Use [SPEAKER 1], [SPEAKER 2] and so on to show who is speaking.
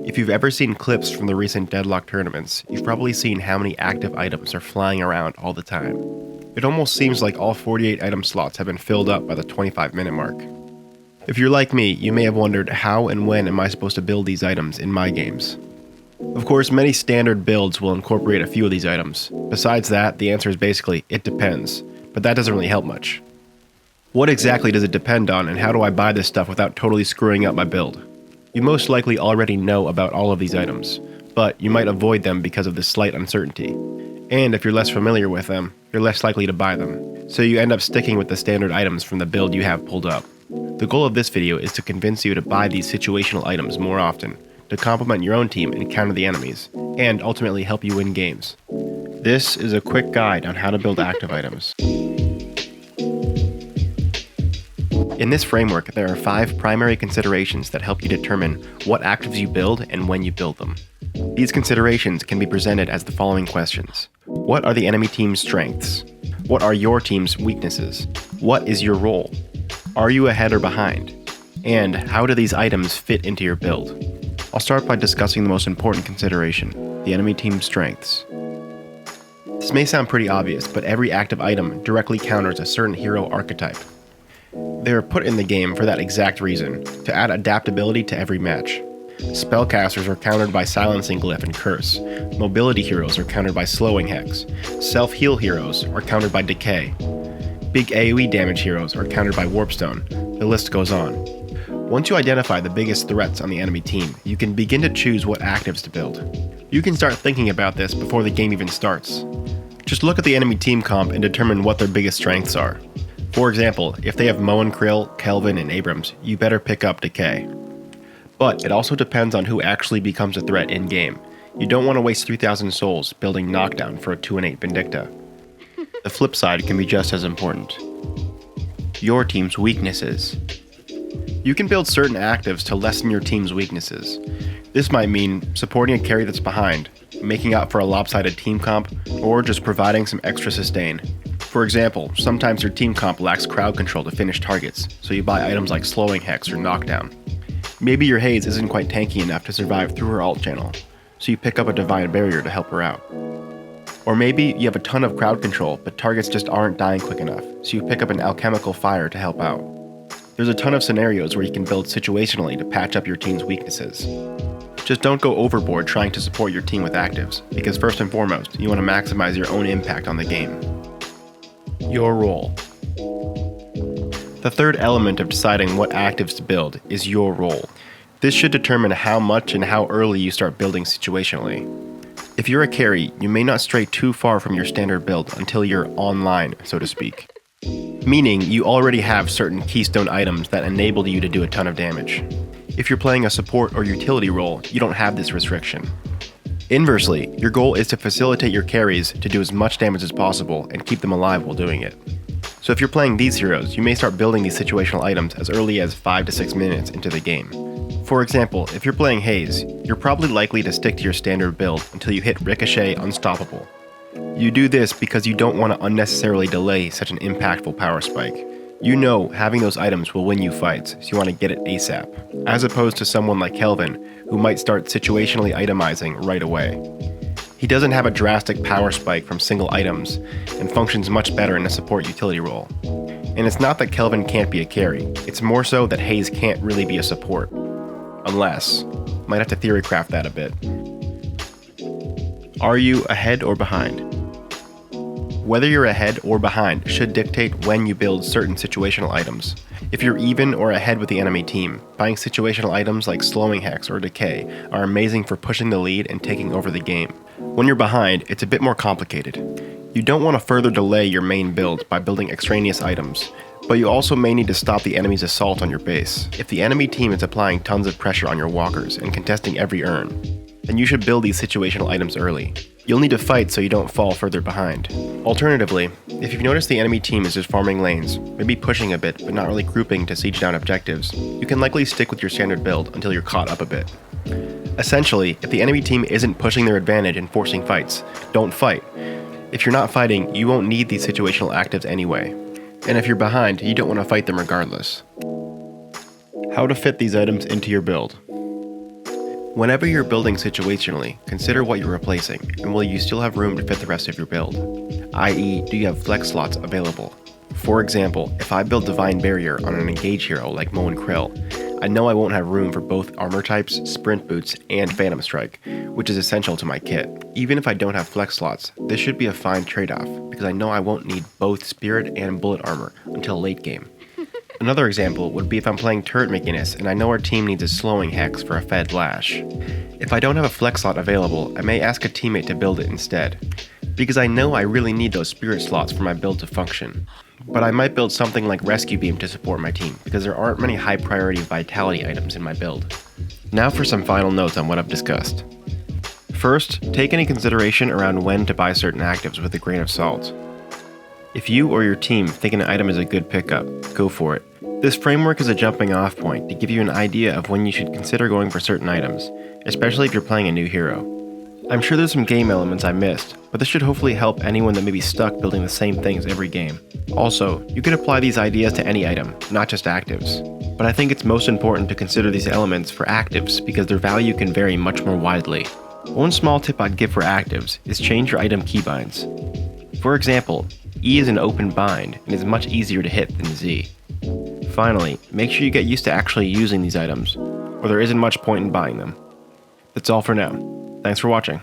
[SPEAKER 1] If you've ever seen clips from the recent Deadlock tournaments, you've probably seen how many active items are flying around all the time. It almost seems like all 48 item slots have been filled up by the 25-minute mark. If you're like me, you may have wondered how and when am I supposed to build these items in my games. Of course, many standard builds will incorporate a few of these items. Besides that, the answer is basically, it depends, but that doesn't really help much. What exactly does it depend on, and how do I buy this stuff without totally screwing up my build? You most likely already know about all of these items, but you might avoid them because of this slight uncertainty. And if you're less familiar with them, you're less likely to buy them, so you end up sticking with the standard items from the build you have pulled up. The goal of this video is to convince you to buy these situational items more often, to complement your own team and counter the enemies, and ultimately help you win games. This is a quick guide on how to build active items. In this framework, there are 5 primary considerations that help you determine what actives you build and when you build them. These considerations can be presented as the following questions. What are the enemy team's strengths? What are your team's weaknesses? What is your role? Are you ahead or behind? And how do these items fit into your build? I'll start by discussing the most important consideration, the enemy team's strengths. This may sound pretty obvious, but every active item directly counters a certain hero archetype. They are put in the game for that exact reason, to add adaptability to every match. Spellcasters are countered by Silencing Glyph and Curse. Mobility heroes are countered by Slowing Hex. Self-heal heroes are countered by Decay. Big AoE damage heroes are countered by Warpstone. The list goes on. Once you identify the biggest threats on the enemy team, you can begin to choose what actives to build. You can start thinking about this before the game even starts. Just look at the enemy team comp and determine what their biggest strengths are. For example, if they have mo&krill, Kelvin, and Abrams, you better pick up Decay. But it also depends on who actually becomes a threat in-game. You don't want to waste 3,000 souls building Knockdown for a 2-8 Vindicta. The flip side can be just as important. Your team's weaknesses. You can build certain actives to lessen your team's weaknesses. This might mean supporting a carry that's behind, making up for a lopsided team comp, or just providing some extra sustain. For example, sometimes your team comp lacks crowd control to finish targets, so you buy items like Slowing Hex or Knockdown. Maybe your Haze isn't quite tanky enough to survive through her alt channel, so you pick up a Divine Barrier to help her out. Or maybe you have a ton of crowd control, but targets just aren't dying quick enough, so you pick up an Alchemical Fire to help out. There's a ton of scenarios where you can build situationally to patch up your team's weaknesses. Just don't go overboard trying to support your team with actives, because first and foremost, you want to maximize your own impact on the game. Your role. The third element of deciding what actives to build is your role. This should determine how much and how early you start building situationally. If you're a carry, you may not stray too far from your standard build until you're online, so to speak. Meaning you already have certain keystone items that enable you to do a ton of damage. If you're playing a support or utility role, you don't have this restriction. Inversely, your goal is to facilitate your carries to do as much damage as possible and keep them alive while doing it. So if you're playing these heroes, you may start building these situational items as early as 5 to 6 minutes into the game. For example, if you're playing Haze, you're probably likely to stick to your standard build until you hit Ricochet Unstoppable. You do this because you don't want to unnecessarily delay such an impactful power spike. You know having those items will win you fights, so you want to get it ASAP, as opposed to someone like Kelvin, who might start situationally itemizing right away. He doesn't have a drastic power spike from single items, and functions much better in a support utility role. And it's not that Kelvin can't be a carry, it's more so that Haze can't really be a support. Unless, might have to theorycraft that a bit. Are you ahead or behind? Whether you're ahead or behind should dictate when you build certain situational items. If you're even or ahead with the enemy team, buying situational items like Slowing Hex or Decay are amazing for pushing the lead and taking over the game. When you're behind, it's a bit more complicated. You don't want to further delay your main build by building extraneous items, but you also may need to stop the enemy's assault on your base. If the enemy team is applying tons of pressure on your walkers and contesting every urn, then you should build these situational items early. You'll need to fight so you don't fall further behind. Alternatively, if you've noticed the enemy team is just farming lanes, maybe pushing a bit but not really grouping to siege down objectives, you can likely stick with your standard build until you're caught up a bit. Essentially, if the enemy team isn't pushing their advantage and forcing fights, don't fight. If you're not fighting, you won't need these situational actives anyway. And if you're behind, you don't want to fight them regardless. How to fit these items into your build. Whenever you're building situationally, consider what you're replacing, and will you still have room to fit the rest of your build? I.e., do you have flex slots available? For example, if I build Divine Barrier on an engage hero like mo&krill, I know I won't have room for both armor types, sprint boots, and phantom strike, which is essential to my kit. Even if I don't have flex slots, this should be a fine trade-off, because I know I won't need both spirit and bullet armor until late game. Another example would be if I'm playing turret McGinnis and I know our team needs a slowing hex for a fed lash. If I don't have a flex slot available, I may ask a teammate to build it instead, because I know I really need those spirit slots for my build to function. But I might build something like Rescue Beam to support my team, because there aren't many high priority vitality items in my build. Now for some final notes on what I've discussed. First, take any consideration around when to buy certain actives with a grain of salt. If you or your team think an item is a good pickup, go for it. This framework is a jumping off point to give you an idea of when you should consider going for certain items, especially if you're playing a new hero. I'm sure there's some game elements I missed, but this should hopefully help anyone that may be stuck building the same things every game. Also, you can apply these ideas to any item, not just actives. But I think it's most important to consider these elements for actives because their value can vary much more widely. One small tip I'd give for actives is change your item keybinds. For example, E is an open bind and is much easier to hit than Z. Finally, make sure you get used to actually using these items, or there isn't much point in buying them. That's all for now. Thanks for watching.